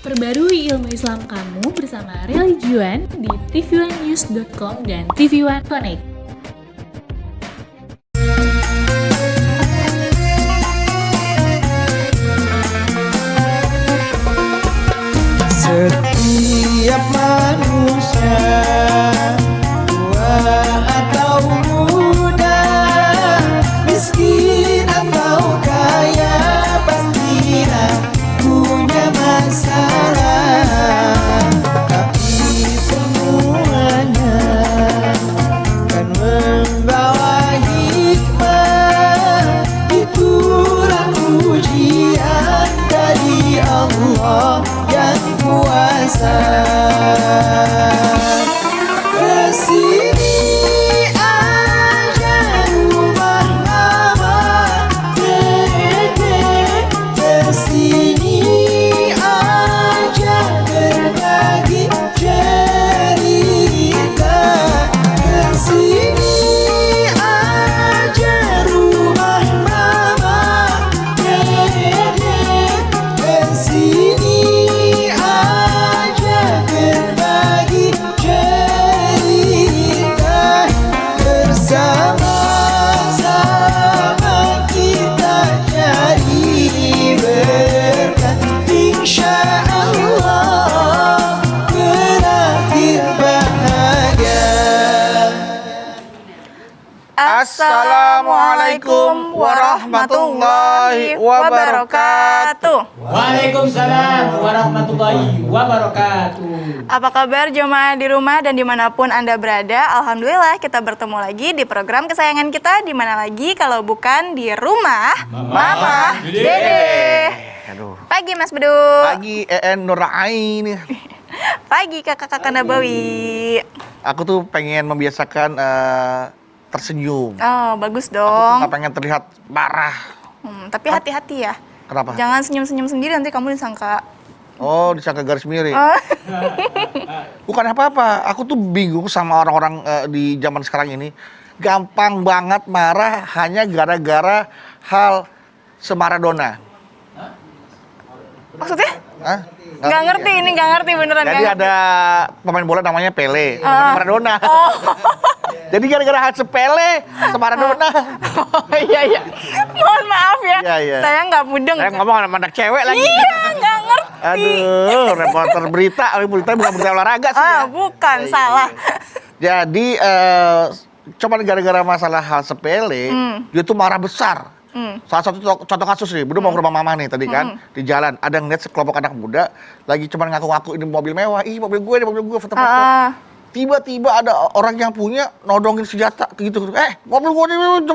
Perbarui ilmu Islam kamu bersama Religion di tv1news.com dan TV1 Connect. Setiap manusia, tua atau muda, miskin atau kaya, pastilah punya masalah. Tapi semuanya kan membawa hikmah. Itulah ujian dari Allah yang kuasa. Kesini aja rumah mama, dede. Kesini aja berbagi cerita. Kesini aja rumah mama, dede. Kesini aja berbagi cerita. Bersama-sama kita cari berkah, insya Allah berakhir bahagia. Assalamualaikum warahmatullahi wabarakatuh. Waalaikumsalam warahmatullahi wabarakatuh. Apa kabar jemaah di rumah dan dimanapun Anda berada? Alhamdulillah kita bertemu lagi di program kesayangan kita. Di mana lagi kalau bukan di rumah Mama Dede. Aduh. Pagi Mas Beduk. Pagi Nuraini. Pagi kakak-kakak Nabawi. Aku tuh pengen membiasakan tersenyum. Oh bagus Aku tuh dong. nggak pengen terlihat marah. Tapi hati-hati ya. Kenapa? Jangan senyum-senyum sendiri nanti kamu disangka. Oh, disangka garis miring. Oh. Bukan apa-apa. Aku tuh bingung sama orang-orang di zaman sekarang ini. Gampang banget marah hanya gara-gara hal semaradona. Maksudnya? Hah? Nggak ngerti ini, nggak ngerti beneran. Jadi nggak ngerti. ada pemain bola namanya Pele, namanya Maradona. Oh. Jadi gara-gara hal sepele sama Maradona. Oh iya. Mohon maaf ya. Iya. Saya nggak mudeng. Saya ngomong sama anak cewek lagi. Iya, nggak ngerti. Aduh, reporter berita bukan berita olahraga sih. Ya. Bukan, salah. Jadi cuman gara-gara masalah hal sepele, dia tuh marah besar. Salah satu contoh kasus nih, Bedu mau ke rumah mama nih tadi kan, di jalan ada ngeliat sekelompok anak muda lagi cuman ngaku-ngaku ini mobil mewah, ih mobil gue foto-foto. Tiba-tiba ada orang yang punya nodongin senjata gitu. Mobil gue ini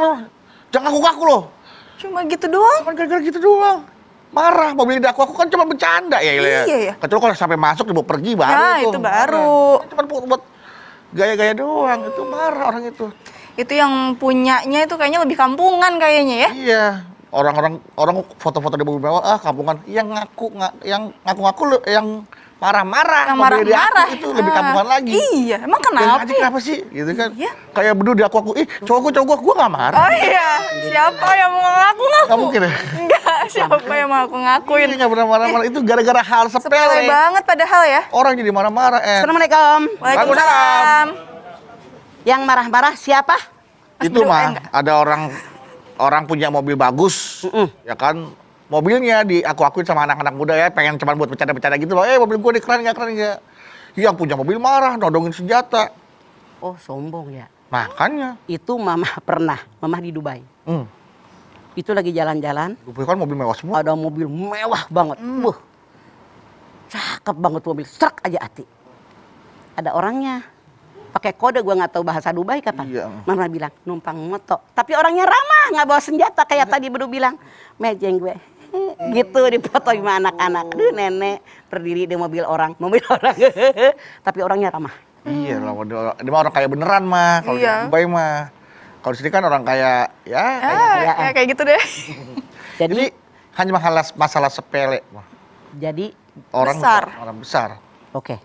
jangan ngaku-ngaku loh. Cuma gitu doang. Cuman gara-gara gitu doang. Marah, mobil ini aku kan cuma bercanda ya. Iya ya. Kecuali kalau sampai masuk dibawa pergi baru Nah, itu baru. Cuma buat gaya-gaya doang, itu marah orang itu. Itu yang punyanya itu kayaknya lebih kampungan kayaknya ya. Iya, orang foto-foto di mobil mewah, kampungan. Yang ngaku-ngaku yang marah-marah, Yang mobil marah-marah. dia itu lebih kampungan lagi. Iya, emang Dan kenapa? aja kenapa sih, gitu kan? Iya. Kayak Bedu di aku, cowok gue nggak marah. Oh iya, siapa yang mau ngaku-ngaku? Nggak mungkin ya? Enggak, siapa yang mau ngaku-ngakuin? Ini nggak pernah marah-marah, itu gara-gara hal Sepele sepele. banget padahal ya. Orang jadi marah-marah. Assalamualaikum. Waalaikumsalam. Yang marah-marah siapa? Mas Itu Bedu, mah enggak? ada orang punya mobil bagus, ya kan? Mobilnya aku-akuin sama anak-anak muda ya, pengen cuma buat bercanda-bercanda gitu loh. Mobil gue keren nggak? Yang punya mobil marah, nodongin senjata. Oh, sombong ya. Makanya. Itu mama pernah, mama di Dubai. Itu lagi jalan-jalan, Gue kan mobil mewah semua. ada mobil mewah banget. Cakep banget mobil, serak aja hati. Ada orangnya. Pakai kode, gue nggak tahu bahasa Dubai kapan. Iya. Mama bilang numpang moto, tapi orangnya ramah, nggak bawa senjata kayak tadi Bedu bilang. Mejeng gue, gitu difotoin sama anak-anak. Aduh nenek berdiri di mobil orang, tapi orangnya ramah. Iya lah, dia mah orang kaya beneran mah. Kalau Iya. di Dubai mah. Kalau di sini kan orang kaya, ya. Ya kayak gitu deh. Jadi hanya masalah sepele. Jadi Orang besar. oke.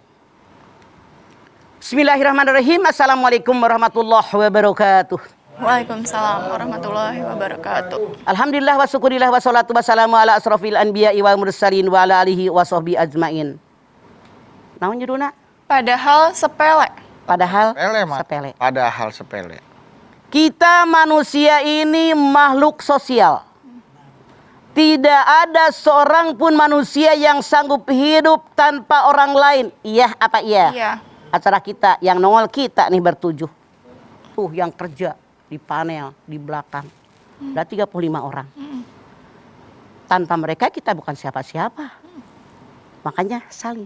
Bismillahirrahmanirrahim. Assalamualaikum warahmatullahi wabarakatuh. Waalaikumsalam warahmatullahi wabarakatuh. Alhamdulillah wa syukurillah wa salatu wassalamu ala asrofil anbiya wal mursalin wa ala alihi wa sahbihi ajmain. Naon judulna? Padahal sepele. Padahal Sepele, Mak. sepele. Padahal sepele. Kita manusia ini makhluk sosial. Tidak ada seorang pun manusia yang sanggup hidup tanpa orang lain. Iya apa iya? Iya. Acara kita yang nongol kita nih bertujuh. Tuh yang kerja di panel di belakang. Ada 35 orang. Tanpa mereka kita bukan siapa-siapa. Makanya saling.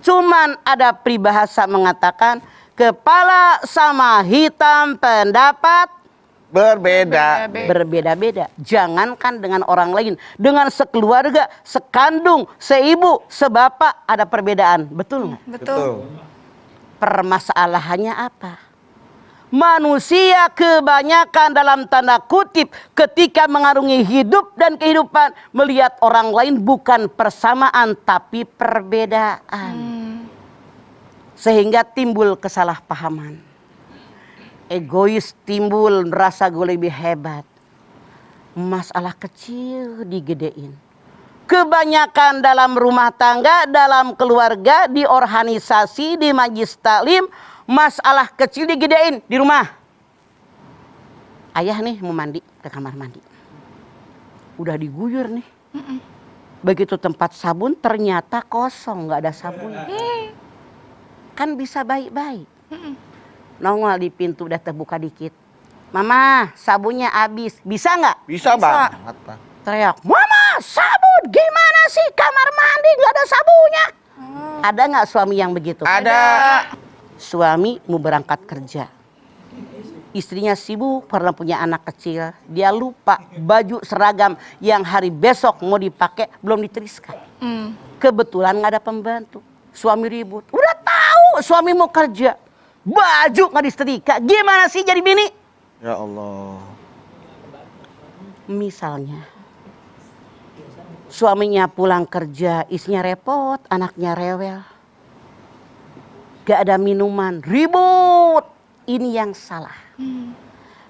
Cuman ada peribahasa mengatakan kepala sama hitam pendapat Berbeda. berbeda-beda. Jangankan dengan orang lain, dengan sekeluarga, sekandung, seibu, sebapak ada perbedaan. Betul nggak? Betul. Permasalahannya apa? Manusia kebanyakan dalam tanda kutip ketika mengarungi hidup dan kehidupan melihat orang lain bukan persamaan tapi perbedaan. Sehingga timbul kesalahpahaman. Egois timbul merasa gue lebih hebat. Masalah kecil digedein. Kebanyakan dalam rumah tangga, dalam keluarga, di organisasi, di majelis taklim, masalah kecil digedein di rumah. Ayah nih mau mandi ke kamar mandi. Udah diguyur nih. Begitu tempat sabun ternyata kosong, nggak ada sabun. Kan bisa baik-baik. Nongol di pintu udah terbuka dikit. Mama, sabunnya habis. Bisa nggak? Bisa banget, Pak. Teriak, Mama, sabun gimana sih? Kamar mandi nggak ada sabunnya. Ada nggak suami yang begitu? Ada. Suami mau berangkat kerja. Istrinya sibuk karena punya anak kecil. Dia lupa baju seragam yang hari besok mau dipakai belum diteriskan. Kebetulan nggak ada pembantu. Suami ribut. Udah tahu suami mau kerja. Baju nggak disetrika. Gimana sih jadi bini? Ya Allah. Misalnya. Suaminya pulang kerja, istrinya repot, anaknya rewel. Gak ada minuman, ribut. Ini yang salah.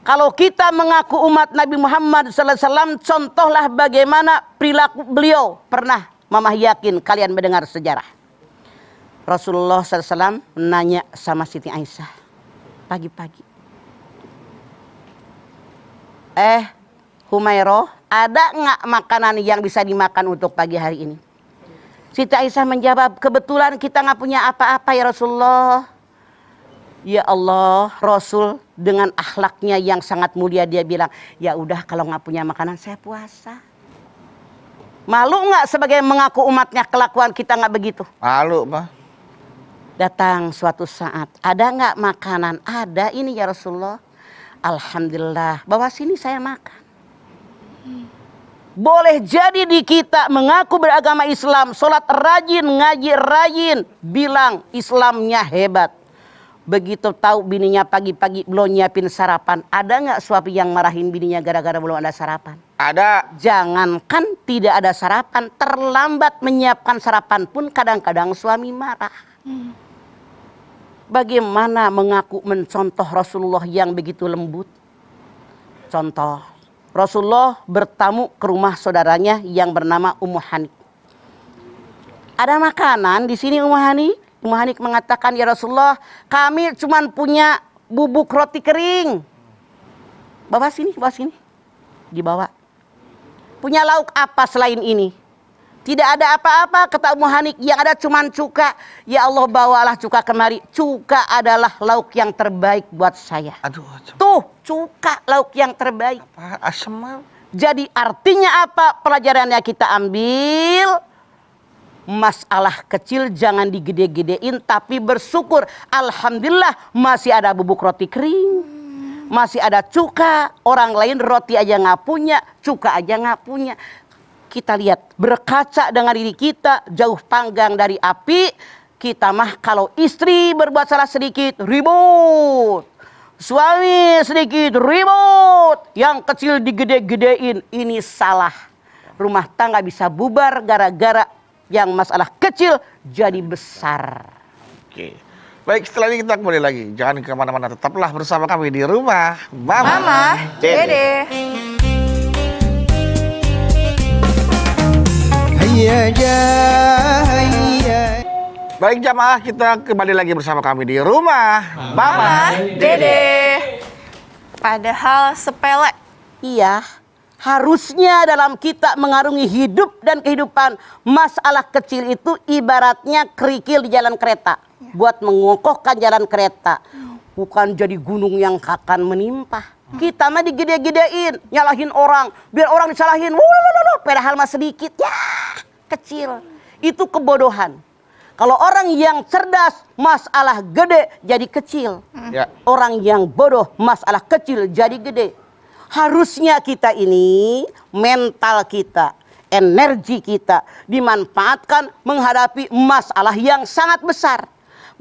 Kalau kita mengaku umat Nabi Muhammad SAW, contohlah bagaimana perilaku beliau. Pernah Mamah yakin kalian mendengar sejarah. Rasulullah SAW nanya sama Siti Aisyah pagi-pagi. Humairah, ada nggak makanan yang bisa dimakan untuk pagi hari ini? Siti Aisyah menjawab, kebetulan kita nggak punya apa-apa ya Rasulullah. Ya Allah, Rasul dengan akhlaknya yang sangat mulia dia bilang, ya udah kalau nggak punya makanan saya puasa. Malu nggak sebagai mengaku umatnya kelakuan kita nggak begitu? Malu, Pak. Datang suatu saat, ada nggak makanan? Ada ini ya Rasulullah. Alhamdulillah, bawa sini saya makan. Boleh jadi di kita mengaku beragama Islam, sholat rajin, ngaji rajin, bilang Islamnya hebat. Begitu tahu bininya pagi-pagi belum nyiapin sarapan, ada nggak suami yang marahin bininya gara-gara belum ada sarapan? Ada. Jangankan tidak ada sarapan, terlambat menyiapkan sarapan pun kadang-kadang suami marah. Bagaimana mengaku mencontoh Rasulullah yang begitu lembut? Contoh, Rasulullah bertamu ke rumah saudaranya yang bernama Ummu Hanik. Ada makanan di sini Ummu Hanik. Ummu Hanik mengatakan, ya Rasulullah, kami cuma punya bubuk roti kering. Bawa sini, bawa sini. Dibawa. Punya lauk apa selain ini? Tidak ada apa-apa, kata Ummu Hanik, yang ada cuma cuka. Ya Allah, bawalah cuka kemari. Cuka adalah lauk yang terbaik buat saya. Aduh, asem. Tuh, cuka lauk yang terbaik. Apa? Asem, Mak. Jadi artinya apa? Pelajarannya kita ambil. Masalah kecil jangan digede-gedein, tapi bersyukur. Alhamdulillah masih ada bubuk roti kering. Masih ada cuka. Orang lain roti aja nggak punya, cuka aja nggak punya. Kita lihat, berkaca dengan diri kita, jauh panggang dari api. Kita mah kalau istri berbuat salah sedikit, ribut. Suami sedikit, ribut. Yang kecil digede-gedein, ini salah. Rumah tangga bisa bubar gara-gara yang masalah kecil jadi besar. Oke. Baik, setelah ini kita kembali lagi. Jangan kemana-mana, tetaplah bersama kami di rumah Mama, Dede. Hayya jahaya. Baik jamaah, kita kembali lagi bersama kami di rumah Mama, Dede. Padahal sepele. Iya, harusnya dalam kita mengarungi hidup dan kehidupan, masalah kecil itu ibaratnya kerikil di jalan kereta. Buat mengokohkan jalan kereta. Bukan jadi gunung yang akan menimpa. Kita mah digede-gedein, nyalahin orang. Biar orang disalahin, padahal mah sedikit. Ya, kecil. Itu kebodohan. Kalau orang yang cerdas, masalah gede jadi kecil. Ya. Orang yang bodoh, masalah kecil jadi gede. Harusnya kita ini, mental kita, energi kita dimanfaatkan menghadapi masalah yang sangat besar.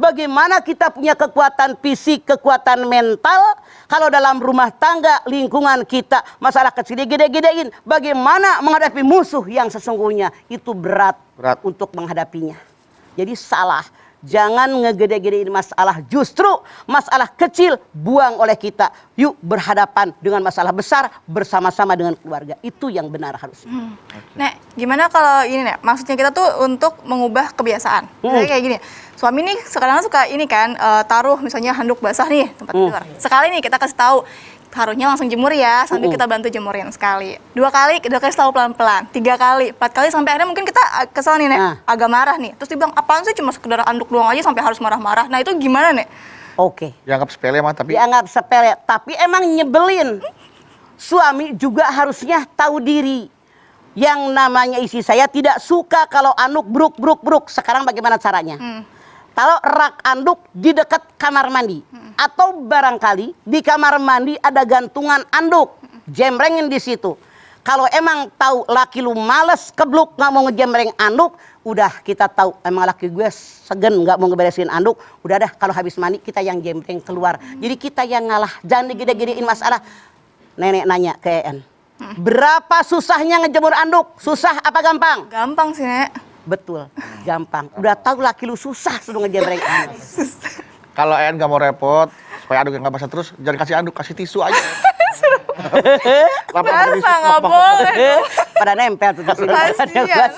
Bagaimana kita punya kekuatan fisik, kekuatan mental, kalau dalam rumah tangga, lingkungan kita, masalah kecil gede-gedein. Bagaimana menghadapi musuh yang sesungguhnya, itu berat untuk menghadapinya. Jadi salah. Jangan ngegede-gedein masalah, justru masalah kecil buang oleh kita. Yuk berhadapan dengan masalah besar bersama-sama dengan keluarga. Itu yang benar harusnya. Nek, gimana kalau ini Nek, maksudnya kita tuh untuk mengubah kebiasaan. Misalnya kayak gini, suami nih sekarang suka ini kan, taruh misalnya handuk basah nih tempat tidur. Sekali nih kita kasih tahu, taruhnya langsung jemur ya, sambil kita bantu jemurin sekali. 2 kali, kita kasih tahu pelan-pelan. 3 kali, 4 kali, sampai akhirnya mungkin kita kesel nih Nek, agak marah nih. Terus dia bilang, apaan sih cuma sekedar handuk doang aja sampai harus marah-marah. Nah itu gimana Nek? Oke. Dianggap sepele mah, tapi Dianggap sepele, tapi emang nyebelin. Suami juga harusnya tahu diri. Yang namanya istri saya tidak suka kalau anduk bruk. Sekarang bagaimana caranya? Taruh rak anduk di dekat kamar mandi. Atau barangkali di kamar mandi ada gantungan anduk. Jembrengin di situ. Kalau emang tahu laki lu males kebluk nggak mau ngejembreng anduk, udah kita tahu emang laki gue segen nggak mau ngeberesin anduk. Udah dah kalau habis mandi kita yang jembreng keluar. Jadi kita yang ngalah. Jangan digede-gedein masalah. Nenek nanya ke En. Berapa susahnya ngejemur anduk? Susah apa gampang? Gampang sih Nek. Betul, gampang. Udah tahu laki lu susah suruh ngejembreng anduk. kalau En gak mau repot, supaya anduk nggak basah terus, jangan kasih anduk, kasih tisu aja. Basah nggak boleh. Pada nempel tuh tisu. Kasian.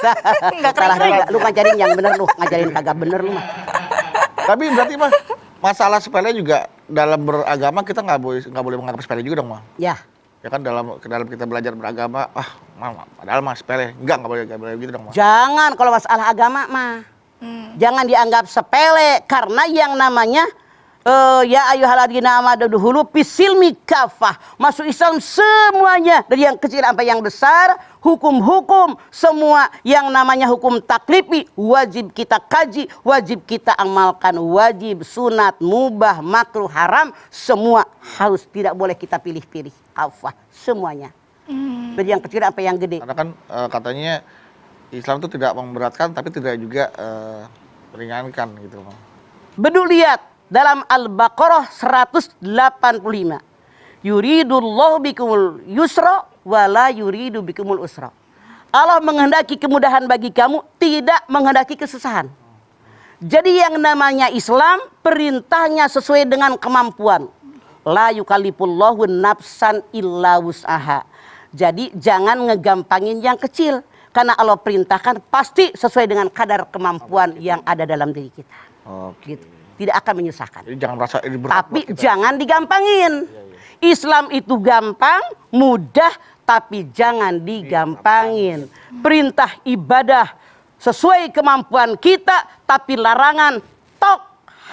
Nggak Salah kering-kering. juga. Lu ngajarin yang bener lu, ngajarin kagak bener lu mah. Tapi berarti mah masalah sepele juga dalam beragama kita nggak boleh menganggap sepele juga dong mah. Ya, Ya kan dalam kita belajar beragama, padahal mah sepele, nggak boleh gitu dong mah. jangan kalau masalah agama mah. Jangan dianggap sepele karena yang namanya ya ayyuhalladzina amanu dukhulu fisilmi kafah. Masuk Islam semuanya dari yang kecil sampai yang besar, hukum-hukum semua yang namanya hukum taklifi wajib kita kaji, wajib kita amalkan, wajib, sunat, mubah, makruh, haram, semua harus, tidak boleh kita pilih-pilih. Kafah semuanya. Dari yang kecil sampai yang gede. Karena kan katanya Islam itu tidak memberatkan tapi tidak juga meringankan gitu bang. Bedu lihat dalam Al-Baqarah 185. Yuridullahu bikumul yusra wala yuridu bikumul usra. Allah menghendaki kemudahan bagi kamu, tidak menghendaki kesusahan. Jadi yang namanya Islam perintahnya sesuai dengan kemampuan. La yukallifullahu nafsan illa wus'aha. Jadi jangan ngegampangin yang kecil. Karena Allah perintahkan pasti sesuai dengan kadar kemampuan yang ada dalam diri kita. Oke. Gitu. Tidak akan menyusahkan. Jadi jangan merasa ini berat. Tapi buat kita. jangan digampangin. Islam itu gampang, mudah, tapi jangan digampangin. Perintah ibadah sesuai kemampuan kita, tapi larangan tok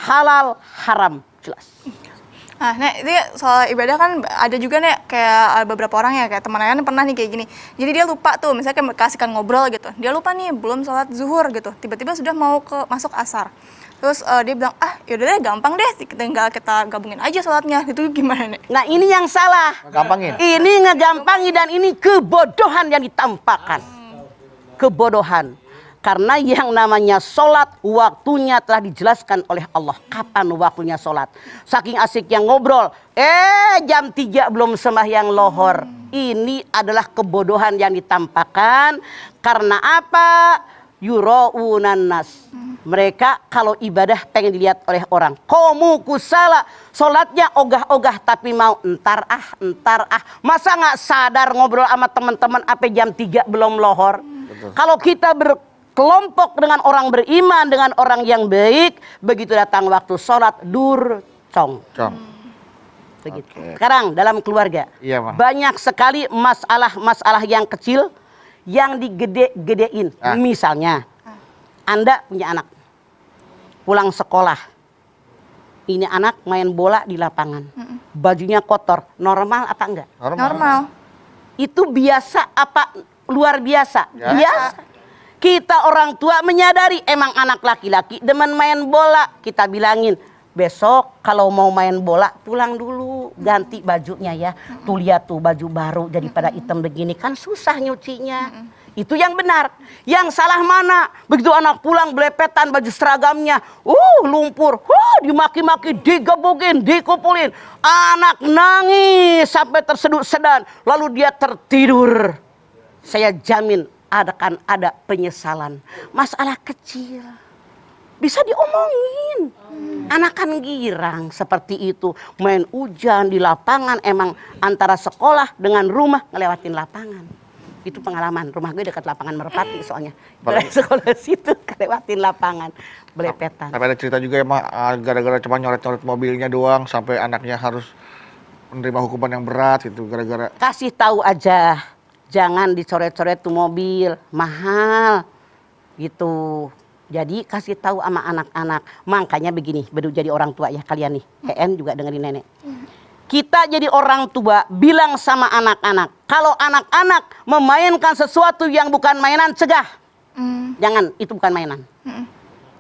halal haram. Jelas. Nah, Nek, ini soal ibadah kan ada juga Nek, kayak beberapa orang ya, kayak teman Ayan pernah nih kayak gini. Jadi dia lupa tuh, misalnya kayak kasihkan ngobrol gitu. Dia lupa nih, belum sholat zuhur gitu. Tiba-tiba sudah mau masuk asar. Terus dia bilang, yaudah deh gampang deh, tinggal kita gabungin aja sholatnya. Itu gimana Nek? Nah ini yang salah. Gampangin. Ini ngegampangin dan ini kebodohan yang ditampakkan. Kebodohan. Karena yang namanya sholat waktunya telah dijelaskan oleh Allah. Kapan waktunya sholat. Saking asik yang ngobrol. Jam 3 belum sembahyang lohor. Ini adalah kebodohan yang ditampakkan. Karena apa? Yura'unan nas. Mereka kalau ibadah pengen dilihat oleh orang. Komu kusala, sholatnya ogah-ogah tapi mau entar ah. Masa nggak sadar ngobrol sama teman-teman sampai jam 3 belum lohor? Kalau kita berkelompok dengan orang beriman, dengan orang yang baik, begitu datang waktu sholat, durcong. Begitu. Oke. Sekarang dalam keluarga, Iya, Bang. banyak sekali masalah-masalah yang kecil yang digede-gedein. Misalnya, Anda punya anak, pulang sekolah, ini anak main bola di lapangan, bajunya kotor, normal apa enggak? Normal. Itu biasa apa luar biasa? Ya. Biasa. Kita orang tua menyadari emang anak laki-laki demen main bola, kita bilangin, besok kalau mau main bola pulang dulu, ganti bajunya ya. Tuh lihat tuh baju baru daripada hitam begini kan susah nyucinya. Itu yang benar. Yang salah mana? Begitu anak pulang belepetan baju seragamnya, lumpur, dimaki-maki, digebukin, dikumpulin. Anak nangis sampai tersedut-sedan, lalu dia tertidur. Saya jamin akan ada penyesalan. Masalah kecil bisa diomongin. Anak kan girang seperti itu. Main hujan di lapangan, emang antara sekolah dengan rumah ngelewatin lapangan. Itu pengalaman. Rumah gue dekat lapangan Merpati soalnya. Dari sekolah situ ngelewatin lapangan, belepetan. Tapi ada cerita juga ya, Mak, gara-gara cuma nyoret-nyoret mobilnya doang sampai anaknya harus menerima hukuman yang berat gitu gara-gara. Kasih tahu aja, jangan dicoret-coret tuh mobil, mahal gitu. Jadi kasih tahu sama anak-anak. Makanya begini, baru jadi orang tua ya kalian nih. EN juga dengerin nenek. Kita jadi orang tua bilang sama anak-anak, kalau anak-anak memainkan sesuatu yang bukan mainan, cegah. Jangan, itu bukan mainan.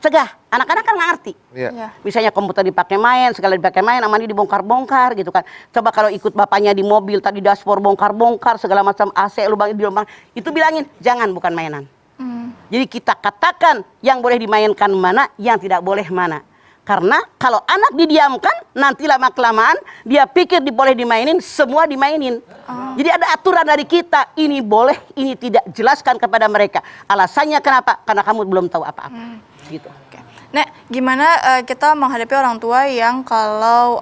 Cegah, anak-anak kan nggak ngerti. Iya. Misalnya komputer dipakai main, segala dipakai main, sama dia dibongkar-bongkar gitu kan. Coba kalau ikut bapaknya di mobil, tadi dashboard bongkar-bongkar, segala macam AC, lubang di lubang, itu bilangin, jangan, bukan mainan. Jadi kita katakan yang boleh dimainkan mana, yang tidak boleh mana. Karena kalau anak didiamkan, nanti lama-kelamaan dia pikir boleh dimainin, semua dimainin. Jadi ada aturan dari kita, ini boleh, ini tidak. Jelaskan kepada mereka. Alasannya kenapa? Karena kamu belum tahu apa-apa. Gitu. Nek, gimana kita menghadapi orang tua yang kalau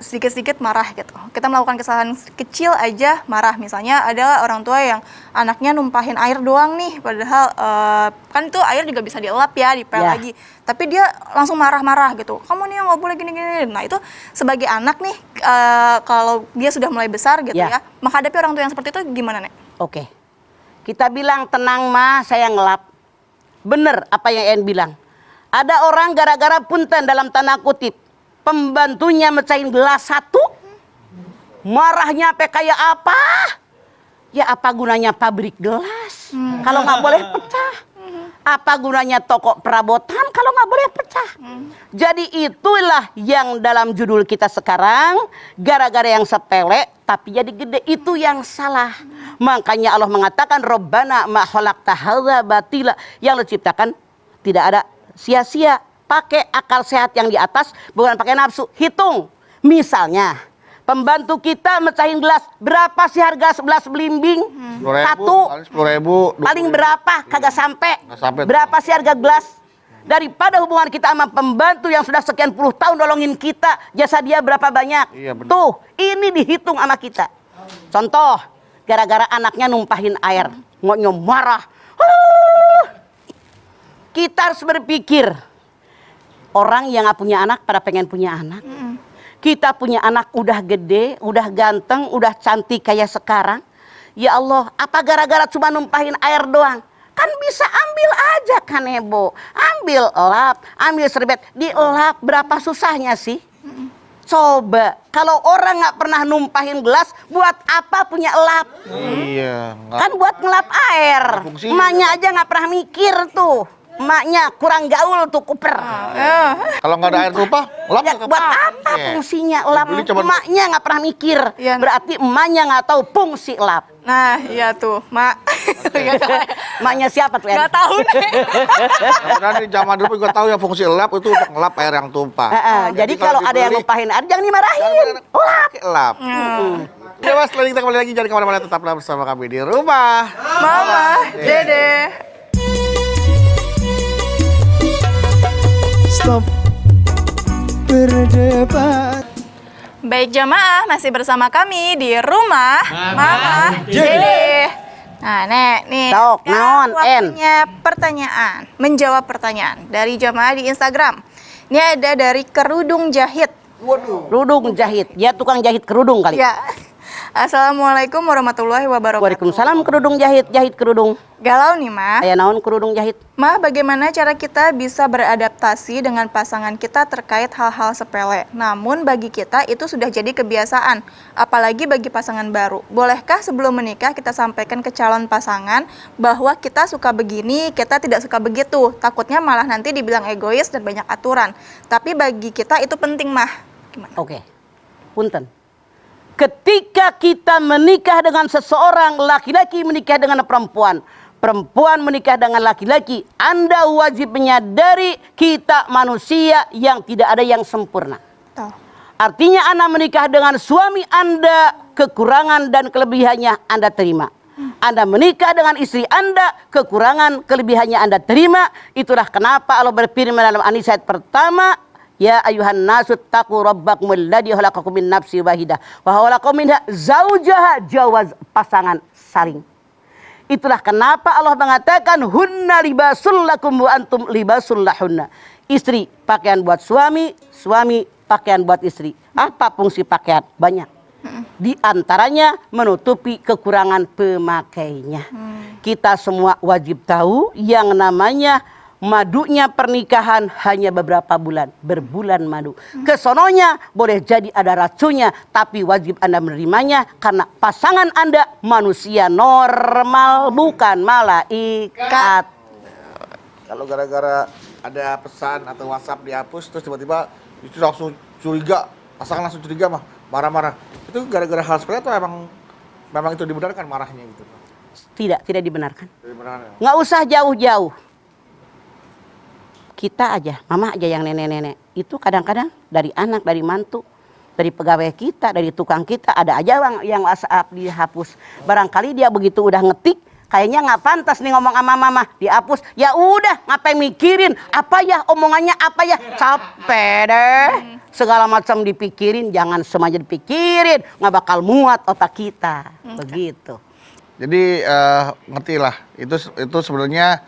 sedikit-sedikit marah gitu? Kita melakukan kesalahan kecil aja marah. Misalnya ada orang tua yang anaknya numpahin air doang nih, padahal kan itu air juga bisa dielap ya, dipel lagi. Tapi dia langsung marah-marah gitu. Kamu nih yang nggak boleh gini-gini. Nah itu sebagai anak nih, kalau dia sudah mulai besar gitu ya, menghadapi orang tua yang seperti itu gimana, Nek? Oke. Kita bilang tenang Ma, saya ngelap. Bener apa yang En bilang. Ada orang gara-gara punten dalam tanda kutip, pembantunya mecahin gelas satu, marahnya kayak apa? Ya apa gunanya pabrik gelas kalau nggak boleh pecah? Apa gunanya toko perabotan kalau nggak boleh pecah? Jadi itulah yang dalam judul kita sekarang, gara-gara yang sepele tapi jadi gede, itu yang salah. Makanya Allah mengatakan Rabbana ma khalaqta hadza batila, yang lo ciptakan tidak ada sia-sia. Pakai akal sehat yang di atas, bukan pakai nafsu. Hitung. Misalnya, pembantu kita mecahin gelas, berapa sih harga 11 belimbing? 10.000, Satu. 10.000. Paling berapa? Kagak sampai. Nggak sampai. Berapa sih harga gelas? Daripada hubungan kita sama pembantu yang sudah sekian puluh tahun nolongin kita, jasa dia berapa banyak? Iya, benar. Tuh, ini dihitung sama kita. Contoh, gara-gara anaknya numpahin air, ngonyom marah. Kita harus berpikir, orang yang gak punya anak pada pengen punya anak. Kita punya anak udah gede, udah ganteng, udah cantik kayak sekarang. Ya Allah, apa gara-gara cuma numpahin air doang? Kan bisa ambil aja kan Ebo. Ambil elap, ambil serbet, dielap, berapa susahnya sih? Coba, kalau orang gak pernah numpahin gelas, buat apa punya elap? Iya. Kan buat ngelap air. fungsinya. Emaknya aja gak pernah mikir tuh. Emaknya kurang gaul tuh kuper. Kalau nggak ada air tumpah, lap Ya, buat apa fungsinya elap? Beli coba- Emaknya nggak pernah mikir. Iya. Berarti emaknya nggak tahu fungsi elap. Nah, iya tuh, Mak. Emaknya siapa tuh? Nggak tahu, Nek. Karena di zaman dulu gue tahu yang fungsi lap itu untuk ngelap air yang tumpah. Jadi kalau ada yang numpahin air jangan dimarahin. Elap. Lap. Ya mas, setelah kita kembali lagi, jangan kemana-mana, tetaplah bersama kami di rumah. Mama, Dede. stop berdebat. Baik jamaah, masih bersama kami di rumah Mama Dede. Dede. Nah, Nek, nih Sok, sekarang naon, waktunya pertanyaan, menjawab pertanyaan dari jamaah di Instagram. Ini ada dari Kerudung Jahit. Kerudung jahit, ya tukang jahit kerudung kali. Ya. Assalamualaikum warahmatullahi wabarakatuh. Waalaikumsalam kerudung jahit, jahit kerudung. Galau nih, Mah. Aya naon kerudung jahit? Mah, bagaimana cara kita bisa beradaptasi dengan pasangan kita terkait hal-hal sepele? Namun bagi kita itu sudah jadi kebiasaan, apalagi bagi pasangan baru. Bolehkah sebelum menikah kita sampaikan ke calon pasangan bahwa kita suka begini, kita tidak suka begitu? Takutnya malah nanti dibilang egois dan banyak aturan. Tapi bagi kita itu penting, Mah. Gimana? Oke, punten. Ketika kita menikah dengan seseorang, laki-laki menikah dengan perempuan, perempuan menikah dengan laki-laki, Anda wajib menyadari kita manusia yang tidak ada yang sempurna. Tuh. Artinya Anda menikah dengan suami Anda, kekurangan dan kelebihannya Anda terima. Anda menikah dengan istri Anda, kekurangan kelebihannya Anda terima. Itulah kenapa Allah berfirman dalam An-Nisa ayat pertama, ya ayuhan nasu taqu rabbakumul ladzi khalaqakum min nafsin wahidah wa khalaqa minha zaujaha, jawaz pasangan saling. Itulah kenapa Allah mengatakan hunna libasul lakum wa antum libasul lahunna. Istri pakaian buat suami, suami pakaian buat istri. Apa fungsi pakaian? Banyak. Di antaranya menutupi kekurangan pemakainya. Kita semua wajib tahu yang namanya madunya pernikahan hanya beberapa bulan, berbulan madu. Kesononya boleh jadi ada racunnya, tapi wajib Anda menerimanya karena pasangan Anda manusia normal, bukan malaikat. Kalau gara-gara ada pesan atau WhatsApp dihapus terus tiba-tiba itu langsung curiga, pasangan langsung curiga mah, marah-marah. Itu gara-gara hal seperti itu memang itu dibenarkan marahnya gitu. Tidak dibenarkan. Dibenarkan. Nggak usah jauh-jauh. Kita aja, mama aja yang nenek-nenek. Itu kadang-kadang dari anak, dari mantu, dari pegawai kita, dari tukang kita, ada aja yang WhatsApp dihapus. Barangkali dia begitu udah ngetik, kayaknya nggak pantas nih ngomong sama mama, dihapus. Ya udah, ngapain mikirin? Apa ya omongannya, apa ya? Capek deh. Segala macam dipikirin, jangan semuanya dipikirin. Nggak bakal muat otak kita. Begitu. Jadi ngertilah, itu sebenarnya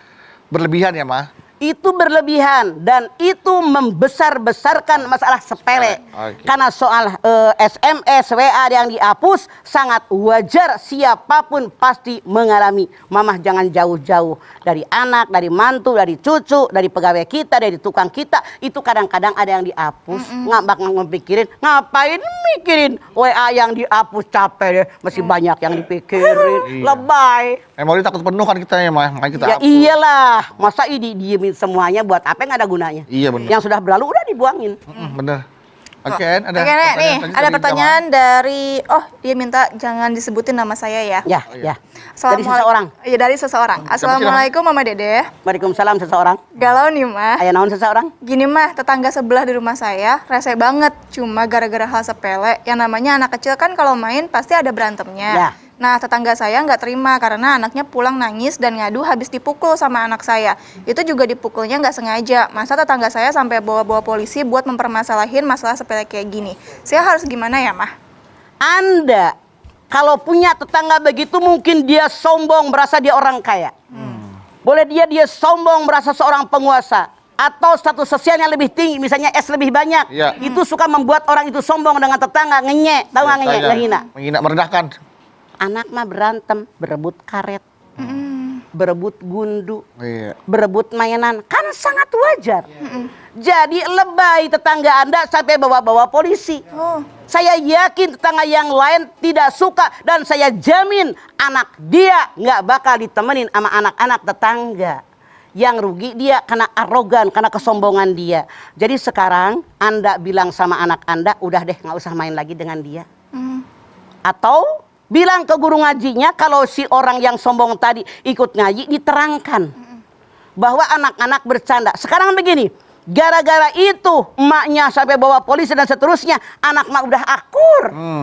berlebihan ya, Mah. Itu berlebihan dan itu membesar-besarkan masalah sepele. Oke. Karena soal SMS, WA yang dihapus sangat wajar, siapapun pasti mengalami. Mamah jangan jauh-jauh dari anak, dari mantu, dari cucu, dari pegawai kita, dari tukang kita. Itu kadang-kadang ada yang dihapus, nggak bakal ngepikirin. Ngapain mikirin WA yang dihapus, capek deh, masih banyak yang dipikirin. Lebay. Memori takut penuh kan kita ya, Mah. Makanya kita Ya hapus. iyalah, masa ini diemin semuanya buat apa, nggak ada gunanya. Iya benar. Yang sudah berlalu udah dibuangin. Bener. Oke, ada Oke, Nek, nih selanjutnya ada dari pertanyaan dari, dia minta jangan disebutin nama saya ya. Ya, iya. ya. Dari seseorang. Iya, dari seseorang. Assalamualaikum Mama Dede. Waalaikumsalam seseorang. Galau nih, Mah. Aya naon seseorang? Gini, Mah, tetangga sebelah di rumah saya rese banget. Cuma gara-gara hal sepele. Yang namanya anak kecil kan kalau main pasti ada berantemnya. Ya. Nah, tetangga saya nggak terima karena anaknya pulang nangis dan ngadu habis dipukul sama anak saya. Itu juga dipukulnya nggak sengaja. Masa tetangga saya sampai bawa-bawa polisi buat mempermasalahin masalah sepele kayak gini. Saya harus gimana ya, Mah? Anda kalau punya tetangga begitu mungkin dia sombong merasa dia orang kaya. Boleh dia sombong merasa seorang penguasa. Atau status sosialnya lebih tinggi, misalnya S lebih banyak. Iya. Itu suka membuat orang itu sombong dengan tetangga, ngenyek. Tahu nggak ngenyek? Ngehina. Menghina, merendahkan. Anak mah berantem, berebut karet, berebut gundu, Iya. berebut mainan, kan sangat wajar. Jadi lebay tetangga Anda sampai bawa-bawa polisi. Saya yakin tetangga yang lain tidak suka dan saya jamin anak dia nggak bakal ditemenin sama anak-anak tetangga. Yang rugi dia karena arogan, karena kesombongan dia. Jadi sekarang Anda bilang sama anak Anda, udah deh nggak usah main lagi dengan dia. Atau bilang ke guru ngajinya kalau si orang yang sombong tadi ikut ngaji diterangkan bahwa anak-anak bercanda. Sekarang begini, gara-gara itu emaknya sampai bawa polisi dan seterusnya, anak mak udah akur,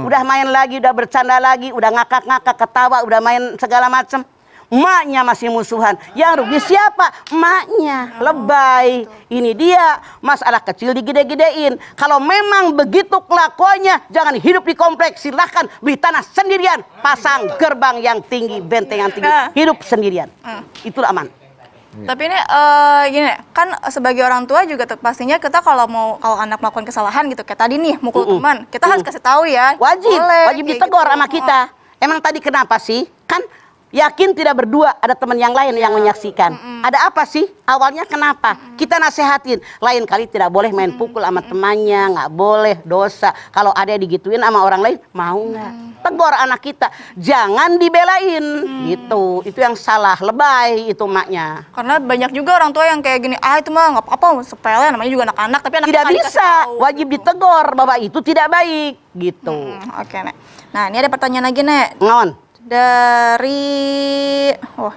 udah main lagi, udah bercanda lagi, udah ngakak-ngakak, ketawa, udah main segala macam. emaknya masih musuhan. Yang rugi siapa? Emaknya. Lebay. Ini dia masalah kecil digede-gedein. Kalau memang begitu kelakuannya, jangan hidup di kompleks. Silahkan beli tanah sendirian, pasang gerbang yang tinggi, benteng yang tinggi, hidup sendirian. Itulah aman. Tapi ini gini kan sebagai orang tua juga pastinya kita kalau anak melakukan kesalahan gitu kayak tadi nih mukul teman, kita harus kasih tahu ya. Wajib kayak ditegur gitu. sama kita. Emang tadi kenapa sih? Kan yakin tidak berdua, ada teman yang lain yang menyaksikan. Ada apa sih? Awalnya kenapa? Kita nasehatin. Lain kali tidak boleh main pukul sama temannya, nggak boleh, dosa. Kalau ada yang digituin sama orang lain, mau nggak? Tegur anak kita, jangan dibelain. Gitu. Itu yang salah, lebay itu maknya. Karena banyak juga orang tua yang kayak gini, itu mah nggak apa-apa, sepele, namanya juga anak-anak, tapi anak Tidak bisa, wajib ditegur bahwa itu tidak baik. Gitu. Oke, Nek. Nah, ini ada pertanyaan lagi, Nek. Ngon, Dari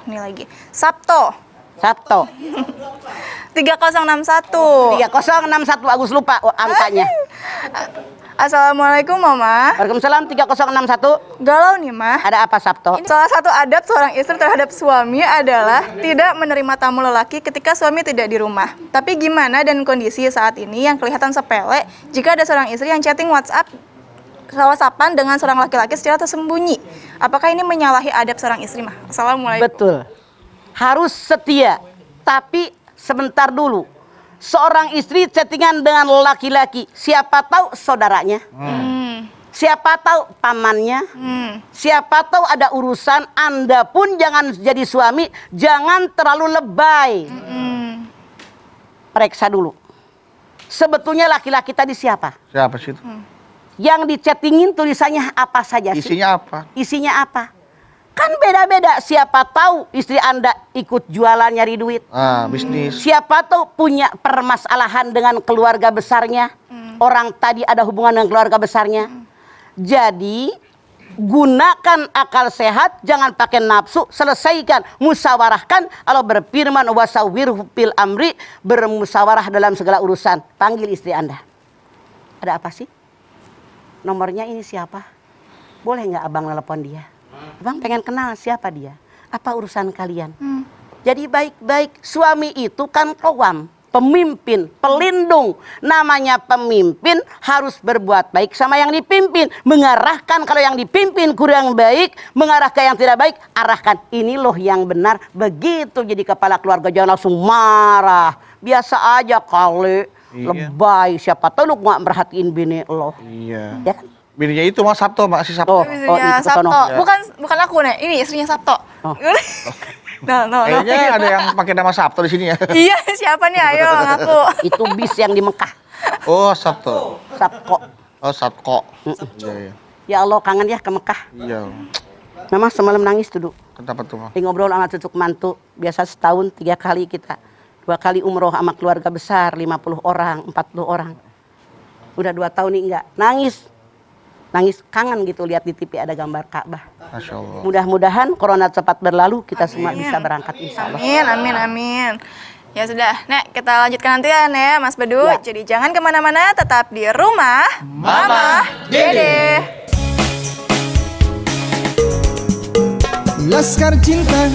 ini lagi. Sabto Sabto. 3061. 3061 Agus lupa angkanya. Assalamualaikum Mama. Waalaikumsalam 3061. Galau nih Mah. Ada apa Sabto? Salah satu adab seorang istri terhadap suami adalah tidak menerima tamu lelaki ketika suami tidak di rumah. Tapi gimana dan kondisi saat ini yang kelihatan sepele jika ada seorang istri yang chatting WhatsAppan dengan seorang laki-laki secara tersembunyi. Apakah ini menyalahi adab seorang istri Mah? Assalamualaikum. Betul. Harus setia. Tapi sebentar dulu. Seorang istri chattingan dengan laki-laki, siapa tahu saudaranya, siapa tahu pamannya, siapa tahu ada urusan. Anda pun jangan jadi suami, jangan terlalu lebay. Periksa dulu. Sebetulnya laki-laki tadi siapa? Siapa sih itu? Yang dichattingin tulisannya apa saja sih? Isinya apa? Isinya apa? Kan beda-beda. Siapa tahu istri Anda ikut jualan nyari duit. Bisnis. Siapa tahu punya permasalahan dengan keluarga besarnya. Orang tadi ada hubungan dengan keluarga besarnya. Jadi gunakan akal sehat, jangan pakai nafsu, selesaikan, musyawarahkan. Allah berfirman wasawwirhu fil amri, bermusyawarah dalam segala urusan. Panggil istri Anda. Ada apa sih? Nomornya ini siapa? Boleh nggak abang telepon dia? Abang pengen kenal siapa dia. Apa urusan kalian? Jadi baik-baik. Suami itu kan kawam, pemimpin, pelindung. Namanya pemimpin harus berbuat baik sama yang dipimpin. Mengarahkan kalau yang dipimpin kurang baik, mengarah ke yang tidak baik, arahkan. Ini loh yang benar. Begitu jadi kepala keluarga, jangan langsung marah. Biasa aja kali. Lebay. Siapa tahu lu nggak merhatiin bini lo. Iya. Ya kan? Bininya itu Mas Sabto, Mbak, si Sabto. Istrinya itu Sabto. sono. Bukan aku Nek, ini istrinya Sabto. No. Kayaknya ada yang pakai nama Sabto di sini ya. Iya, siapa nih? Ayo ngaku. Itu bis yang di Mekah. Oh, Sabto. Sabko. Oh, Sabko. Iya, iya. Ya Allah kangen ya ke Mekah. Iya. Memang semalam nangis tuh. Kenapa tuh, Mas? Di ngobrol sama cucu mantu. Biasa setahun 3 kali kita. 2 kali umroh sama keluarga besar. 50 orang, 40 orang. Udah 2 tahun nih enggak. Nangis kangen gitu lihat di TV ada gambar Ka'bah. Masya Allah. Mudah-mudahan corona cepat berlalu, kita semua bisa berangkat insya Allah. Amin. Ya sudah, Nek, kita lanjutkan nanti ya, Nek, Mas Bedu. Ya. Jadi jangan kemana-mana, tetap di rumah. Mama, Dede. Laskar cinta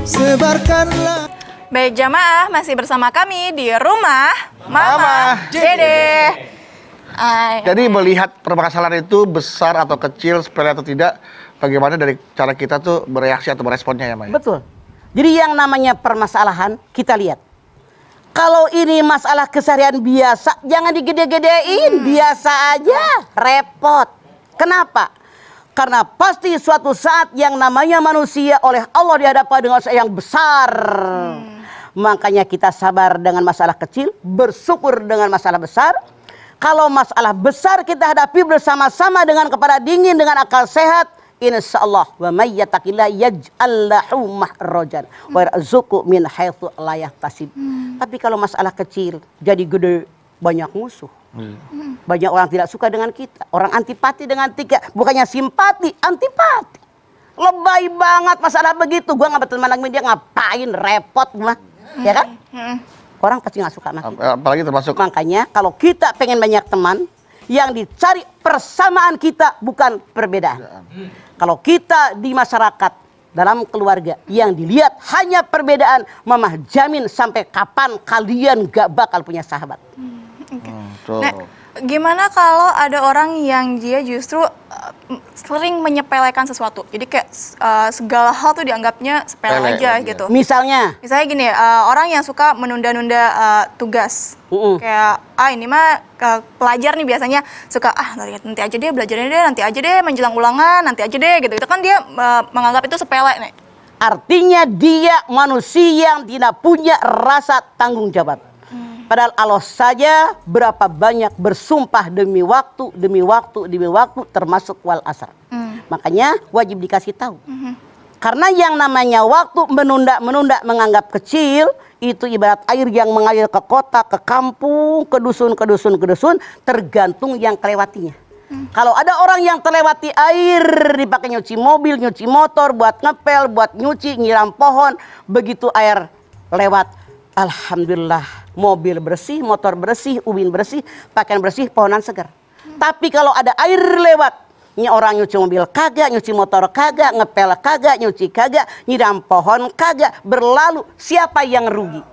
sebarkanlah. Baik jamaah, masih bersama kami di rumah Mama, Dede. Jadi melihat permasalahan itu besar atau kecil, sepele atau tidak, bagaimana dari cara kita tuh bereaksi atau meresponnya ya, Maya? Betul. Jadi yang namanya permasalahan kita lihat. Kalau ini masalah keseharian biasa, jangan digede-gedein, biasa aja, repot. Kenapa? Karena pasti suatu saat yang namanya manusia oleh Allah dihadapkan dengan yang besar. Makanya kita sabar dengan masalah kecil, bersyukur dengan masalah besar. Kalau masalah besar kita hadapi bersama-sama dengan kepala dingin, dengan akal sehat, insyaallah wa may yattaqillah yaj'al lahu mahrajan wa yarzuqhu min haitsu la yahtasib. Tapi kalau masalah kecil jadi gede, banyak musuh. Banyak orang tidak suka dengan kita, orang antipati dengan kita, bukannya simpati, antipati. Lebay banget masalah begitu. Gua nggak berteman lagi dia, ngapain repot mah, ya kan? Orang pasti nggak suka sama kita. Apalagi termasuk. Makanya kalau kita pengen banyak teman, yang dicari persamaan kita bukan perbedaan. Kalau kita di masyarakat dalam keluarga yang dilihat hanya perbedaan, Mamah jamin sampai kapan kalian gak bakal punya sahabat. Tuh. Nah, gimana kalau ada orang yang dia justru sering menyepelekan sesuatu? Jadi kayak segala hal tuh dianggapnya sepele Sepele aja aja. gitu. Misalnya, Gini, orang yang suka menunda-nunda tugas. Kayak, ini mah pelajar nih biasanya suka, nanti aja deh, belajarnya deh, nanti aja deh, menjelang ulangan, nanti aja deh, gitu. Itu kan dia menganggap itu sepele nih. artinya dia manusia yang tidak punya rasa tanggung jawab. Padahal Allah saja berapa banyak bersumpah demi waktu, demi waktu, demi waktu, termasuk wal asar. Makanya wajib dikasih tahu. Karena yang namanya waktu menunda-menunda menganggap kecil, itu ibarat air yang mengalir ke kota, ke kampung, ke dusun, ke dusun, ke dusun, tergantung yang kelewatinya. Kalau ada orang yang terlewati air, dipakai nyuci mobil, nyuci motor, buat ngepel, buat nyuci, nyiram pohon, begitu air lewat, alhamdulillah, mobil bersih, motor bersih, ubin bersih, pakaian bersih, pohonan segar. Tapi kalau ada air lewat, ini orang nyuci mobil kagak, nyuci motor kagak, ngepel kagak, nyuci kagak, nyiram pohon kagak, berlalu, siapa yang rugi?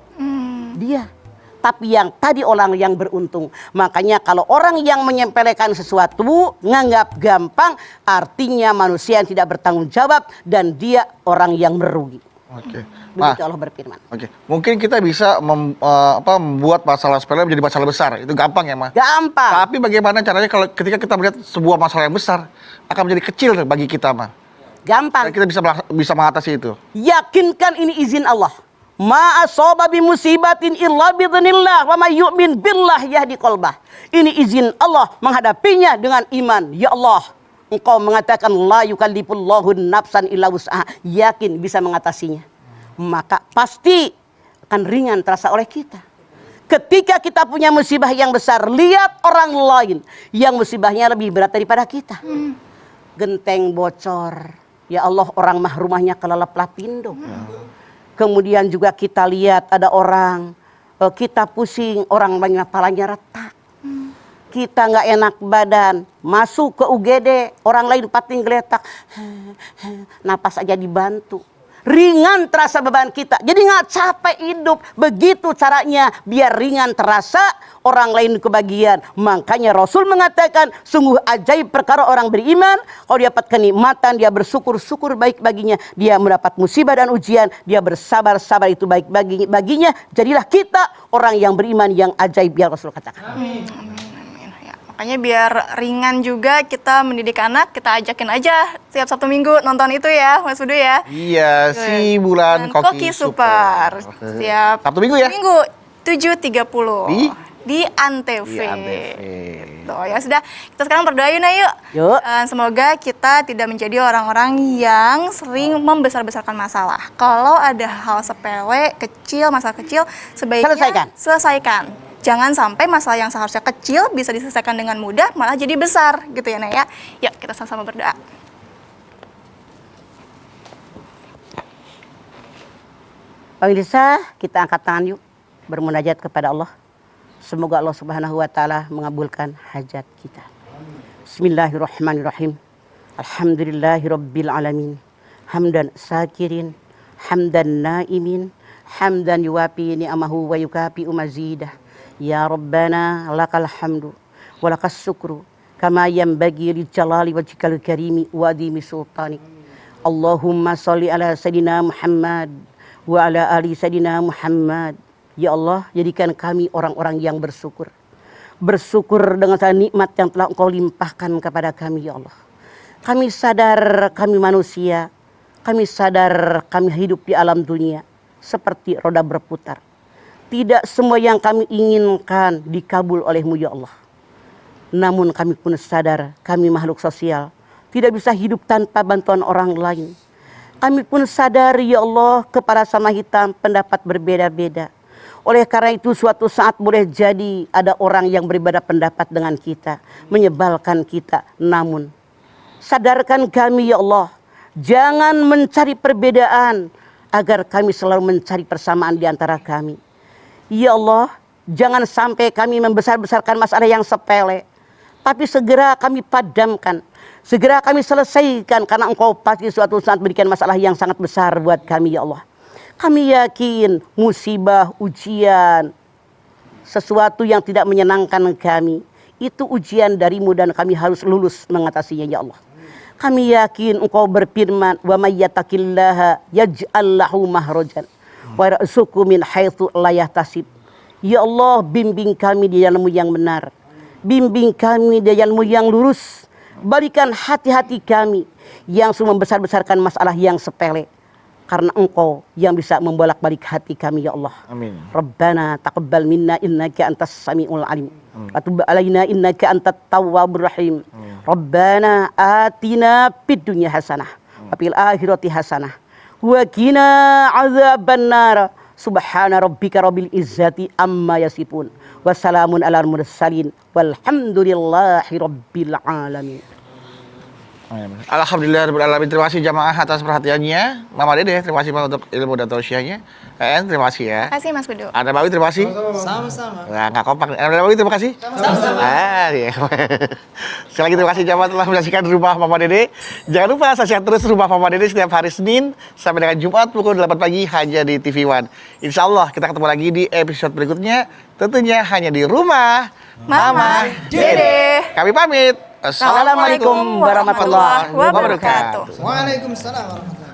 Dia. Tapi yang tadi orang yang beruntung. Makanya kalau orang yang menyepelekan sesuatu, nganggap gampang, artinya manusia yang tidak bertanggung jawab dan dia orang yang merugi. Oke. Begitu Allah berfirman. Oke. Mungkin kita bisa membuat masalah sepele menjadi masalah besar. Itu gampang ya, Ma? Gampang. Tapi bagaimana caranya kalau ketika kita melihat sebuah masalah yang besar akan menjadi kecil bagi kita, Ma? Gampang. Dan kita bisa mengatasi itu. Yakinkan ini izin Allah. Ma asaba bi musibatin illa biidznillah wa may yu'min billah yahdi qalbah. Ini izin Allah menghadapinya dengan iman. Ya Allah, Engkau mengatakan la yukallifullahu nafsan illa wus'aha. Yakin bisa mengatasinya. Maka pasti akan ringan terasa oleh kita. Ketika kita punya musibah yang besar, lihat orang lain yang musibahnya lebih berat daripada kita. Genteng bocor. Ya Allah, orang mah rumahnya kelelep lapindo. Kemudian juga kita lihat ada orang, kita pusing, orang lain kepalanya retak. Kita nggak enak badan, masuk ke UGD, orang lain pating geletak, napas aja dibantu. Ringan terasa beban kita, jadi nggak capek hidup. Begitu caranya biar ringan terasa, orang lain kebagian. Makanya Rasul mengatakan, sungguh ajaib perkara orang beriman. Kalau dia dapat kenikmatan, dia bersyukur baik baginya. Dia mendapat musibah dan ujian, dia bersabar itu baik baginya. Jadilah kita orang yang beriman yang ajaib, ya Rasul katakan. Amin. Makanya biar ringan juga kita mendidik anak, kita ajakin aja setiap Sabtu Minggu nonton itu ya, Mas Budu ya. Iya, si bulan Dan Koki Super. Setiap Sabtu Minggu ya? Minggu 7.30 di Antv. Di Antv. Tuh, ya sudah, kita sekarang berdoa yuk. Yuk. Semoga kita tidak menjadi orang-orang yang sering membesar-besarkan masalah. Kalau ada hal sepele, kecil, masalah kecil, sebaiknya selesaikan. Jangan sampai masalah yang seharusnya kecil bisa diselesaikan dengan mudah, malah jadi besar gitu ya, Nak ya. Yuk, kita sama-sama berdoa. Pemirsa, kita angkat tangan yuk, bermunajat kepada Allah. Semoga Allah Subhanahu wa taala mengabulkan hajat kita. Bismillahirrahmanirrahim. Alhamdulillahirabbil alamin. Hamdan sakirin, hamdan naimin, hamdan yuwafi ni'amahu wa yukafi mazidah. Ya Rabbana lakal hamdu wa lakas syukru kama yanbaghi li jalali wajhikal karimi wa adimi sultanik. Allahumma sholli ala sayidina Muhammad wa ala ali sayidina Muhammad. Ya Allah, jadikan kami orang-orang yang bersyukur. Bersyukur dengan segala nikmat yang telah Engkau limpahkan kepada kami, ya Allah. Kami sadar kami manusia, kami sadar kami hidup di alam dunia seperti roda berputar. Tidak semua yang kami inginkan dikabul oleh-Mu, ya Allah. Namun kami pun sadar kami makhluk sosial, tidak bisa hidup tanpa bantuan orang lain. Kami pun sadar, ya Allah, kepala sama hitam pendapat berbeda-beda. Oleh karena itu suatu saat boleh jadi ada orang yang berbeda pendapat dengan kita, menyebalkan kita. Namun sadarkan kami, ya Allah, jangan mencari perbedaan agar kami selalu mencari persamaan di antara kami. Ya Allah, jangan sampai kami membesar-besarkan masalah yang sepele, tapi segera kami padamkan. Segera kami selesaikan karena Engkau pasti suatu saat berikan masalah yang sangat besar buat kami ya Allah. Kami yakin musibah, ujian, sesuatu yang tidak menyenangkan kami, itu ujian darimu dan kami harus lulus mengatasinya ya Allah. Kami yakin Engkau berfirman, wa may yattaqillaha yaj'al lahu mahrajan wa yarzuqhu min haitsu la yahtasib. Ya Allah, bimbing kami di jalan-Mu yang benar. Bimbing kami di jalan-Mu yang lurus. Balikan hati-hati kami yang sudah membesar-besarkan masalah yang sepele. Karena Engkau yang bisa membolak-balik hati kami ya Allah. Amin. Rabbana taqabbal minna innaka antas samiul alim. Wa tub alaina innaka antat tawwabur rahim. Rabbana atina fid dunya hasanah wa fil akhirati hasanah wa qina adzabannar. Subhana rabbika rabbil izzati amma yasifun. Wassalamun alal mursalin walhamdulillahi rabbil alamin. Alhamdulillahirrahmanirrahim. Terima kasih jamaah atas perhatiannya. Mama Dede, terima kasih Pak untuk ilmu dan tausiahnya. Terima kasih ya. Terima kasih Mas Bedu. Ada Bawi, terima kasih. Sama-sama. Nah, nggak kompak. Ada Bawi, terima kasih. Sama-sama. Iya. Sekali lagi terima kasih jamaah telah menyaksikan Rumah Mama Dede. Jangan lupa saksikan terus Rumah Mama Dede setiap hari Senin sampai dengan Jumat pukul 8 pagi hanya di TV One. Insya Allah kita ketemu lagi di episode berikutnya. Tentunya hanya di Rumah Mama Dede. Kami pamit. Assalamualaikum warahmatullahi wabarakatuh. Waalaikumsalam warahmatullahi